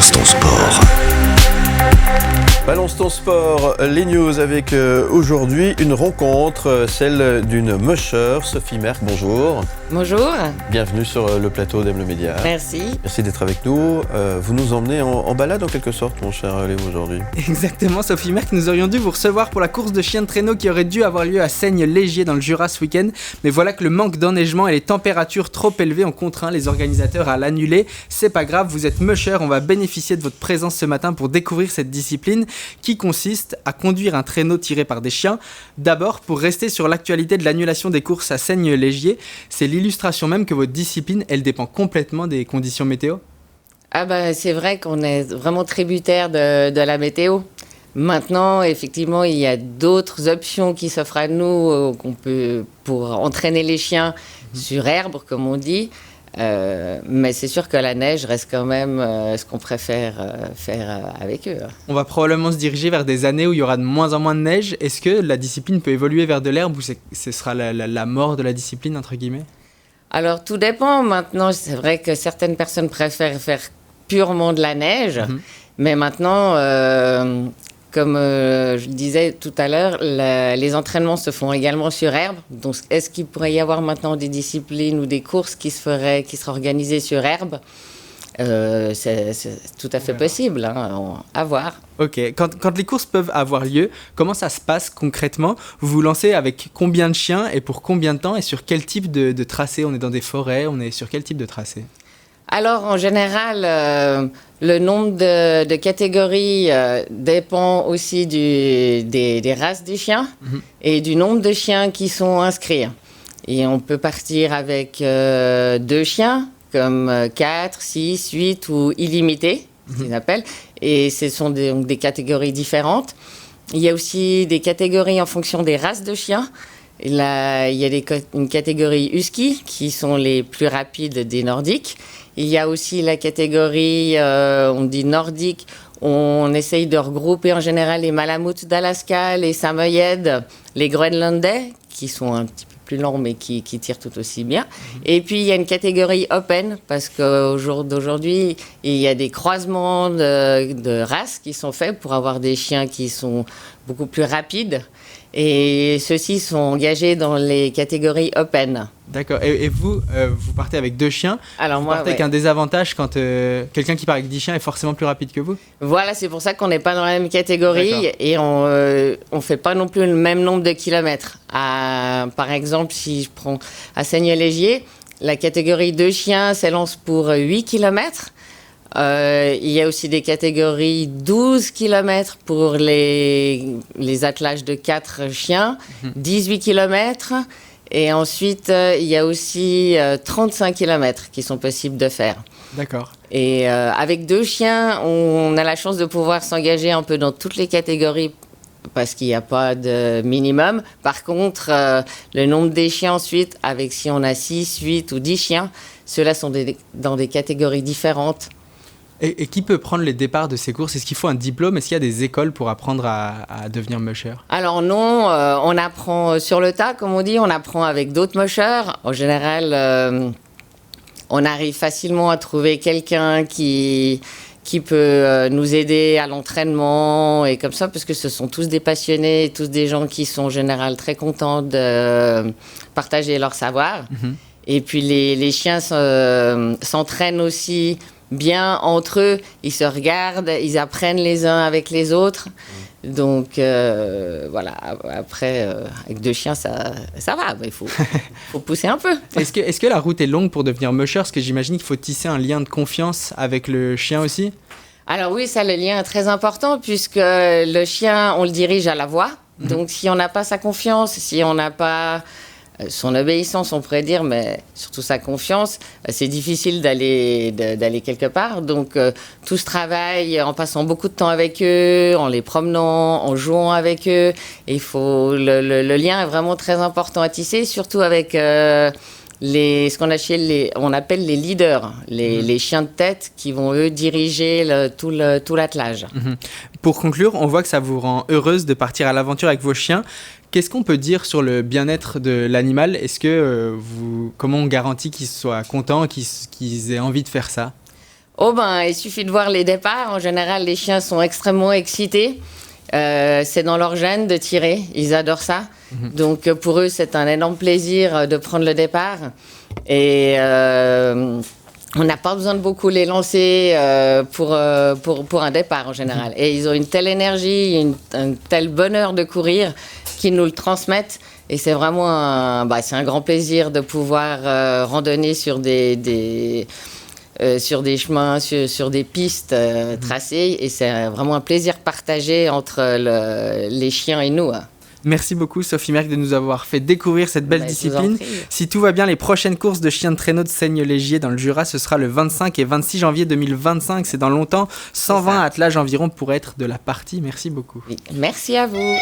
Balance ton sport. Balance ton sport, les news avec aujourd'hui une rencontre, celle d'une musher, Sophie Merck, bonjour. Bonjour. Bienvenue sur le plateau d'Aime le Média. Merci. Merci d'être avec nous. Vous nous emmenez en balade en quelque sorte, mon cher Léo, aujourd'hui. Exactement, Sophie Merck, nous aurions dû vous recevoir pour la course de chiens de traîneau qui aurait dû avoir lieu à Seigne-Légier dans le Jura ce week-end. Mais voilà que le manque d'enneigement et les températures trop élevées ont contraint les organisateurs à l'annuler. C'est pas grave, vous êtes musher, on va bénéficier de votre présence ce matin pour découvrir cette discipline qui consiste à conduire un traîneau tiré par des chiens. D'abord, pour rester sur l'actualité de l'annulation des courses à Seigne-Légier, c'est l'illustration même que votre discipline, elle dépend complètement des conditions météo. Ah bah c'est vrai qu'on est vraiment tributaire de la météo. Maintenant, effectivement, il y a d'autres options qui s'offrent à nous qu'on peut pour entraîner les chiens sur herbe, comme on dit. Mais c'est sûr que la neige reste quand même ce qu'on préfère faire avec eux. On va probablement se diriger vers des années où il y aura de moins en moins de neige. Est-ce que la discipline peut évoluer vers de l'herbe ou ce sera la mort de la discipline, entre guillemets ? Alors, tout dépend. Maintenant, c'est vrai que certaines personnes préfèrent faire purement de la neige. Mais maintenant, comme je le disais tout à l'heure, les entraînements se font également sur herbe. Donc, est-ce qu'il pourrait y avoir maintenant des disciplines ou des courses qui seraient organisées sur herbe ? C'est tout à fait possible, à voir. Ok, quand les courses peuvent avoir lieu, comment ça se passe concrètement ? Vous vous lancez avec combien de chiens et pour combien de temps et sur quel type de tracé ? On est dans des forêts, on est sur quel type de tracé ? Alors, en général, le nombre de catégories dépend aussi des races des chiens et du nombre de chiens qui sont inscrits. Et on peut partir avec 2 chiens, comme 4, 6, 8 ou illimité, qu'ils appellent. Et ce sont des catégories différentes. Il y a aussi des catégories en fonction des races de chiens. Et là, il y a une catégorie husky, qui sont les plus rapides des nordiques. Il y a aussi la catégorie, on dit nordique, on essaye de regrouper en général les malamutes d'Alaska, les samoyèdes, les groenlandais, qui sont un petit peu plus lents mais qui tirent tout aussi bien. Et puis il y a une catégorie open, parce qu'au jour d'aujourd'hui, il y a des croisements de races qui sont faits pour avoir des chiens qui sont beaucoup plus rapides. Et ceux-ci sont engagés dans les catégories open. D'accord. Et vous, vous partez avec 2 chiens. Alors vous partez avec un désavantage quand quelqu'un qui part avec 10 chiens est forcément plus rapide que vous. Voilà, c'est pour ça qu'on n'est pas dans la même catégorie. D'accord. Et on fait pas non plus le même nombre de kilomètres. Par exemple, si je prends à Seigne-Légier, la catégorie 2 chiens s'élance pour 8 kilomètres. Il y a aussi des catégories 12 km pour les attelages de 4 chiens, 18 km. Et ensuite, il y a aussi 35 km qui sont possibles de faire. D'accord. Et avec 2 chiens, on a la chance de pouvoir s'engager un peu dans toutes les catégories parce qu'il n'y a pas de minimum. Par contre, le nombre des chiens ensuite, avec si on a 6, 8 ou 10 chiens, ceux-là sont dans des catégories différentes. Et qui peut prendre les départs de ces courses ? Est-ce qu'il faut un diplôme ? Est-ce qu'il y a des écoles pour apprendre à devenir musher ? Alors non, on apprend sur le tas, comme on dit, on apprend avec d'autres mushers. En général, on arrive facilement à trouver quelqu'un qui peut nous aider à l'entraînement et comme ça, parce que ce sont tous des passionnés, tous des gens qui sont en général très contents de partager leur savoir. Et puis les chiens s'entraînent aussi bien entre eux, ils se regardent, ils apprennent les uns avec les autres. Donc voilà, après avec 2 chiens ça va, mais il faut pousser un peu. Est-ce que la route est longue pour devenir musher ? Parce que j'imagine qu'il faut tisser un lien de confiance avec le chien aussi. Alors oui, ça, le lien est très important puisque le chien, on le dirige à la voix. Donc si on n'a pas sa confiance, si on n'a pas son obéissance, on pourrait dire, mais surtout sa confiance, c'est difficile d'aller quelque part. Donc, tout ce travail, en passant beaucoup de temps avec eux, en les promenant, en jouant avec eux, le lien est vraiment très important à tisser, surtout avec ce qu'on appelle les leaders, les chiens de tête qui vont, eux, diriger tout l'attelage. Pour conclure, on voit que ça vous rend heureuse de partir à l'aventure avec vos chiens. Qu'est-ce qu'on peut dire sur le bien-être de l'animal ? Comment on garantit qu'ils soient contents, qu'ils aient envie de faire ça ? Oh ben, il suffit de voir les départs. En général, les chiens sont extrêmement excités. C'est dans leur gène de tirer. Ils adorent ça. Donc, pour eux, c'est un énorme plaisir de prendre le départ. Et on n'a pas besoin de beaucoup les lancer pour un départ, en général. Et ils ont une telle énergie, un tel bonheur de courir qu'ils nous le transmettent. Et c'est vraiment c'est un grand plaisir de pouvoir randonner sur sur des chemins, sur des pistes tracées. Et c'est vraiment un plaisir partagé entre les chiens et nous. Merci beaucoup Sophie Merck de nous avoir fait découvrir cette belle discipline. Si tout va bien, les prochaines courses de chiens de traîneau de Seigne-Légier dans le Jura, ce sera le 25 et 26 janvier 2025. C'est dans longtemps. 120 attelages environ pourraient être de la partie. Merci beaucoup. Oui. Merci à vous.